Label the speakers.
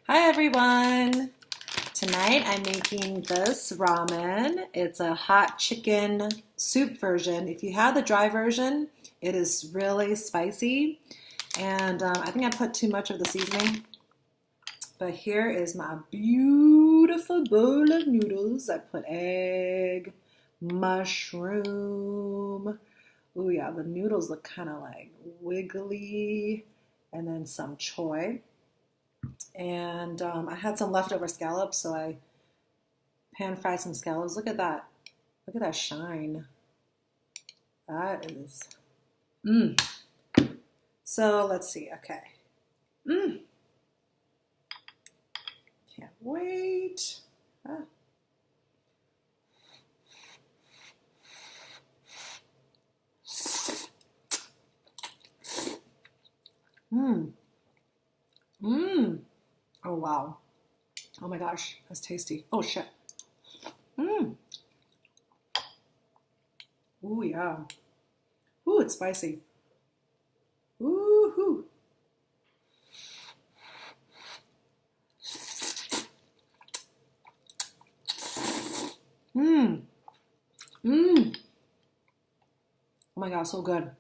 Speaker 1: Hi everyone! Tonight I'm making this ramen. It's a hot chicken soup version. If you have the dry version, it is really spicy. And I think I put too much of the seasoning. But here is my beautiful bowl of noodles. I put egg, mushroom. Oh yeah, the noodles look kind of like wiggly. And then some choy. And I had some leftover scallops, so I pan fried some scallops. Look at that. Look at that shine. That is, mmm. So let's see, okay. Mmm. Can't wait. Ah. Mmm. Mmm. Oh, wow. Oh my gosh, that's tasty. Oh shit. Mmm. Ooh, yeah. Ooh, it's spicy. Ooh-hoo. Mmm. Mmm. Oh my God, so good.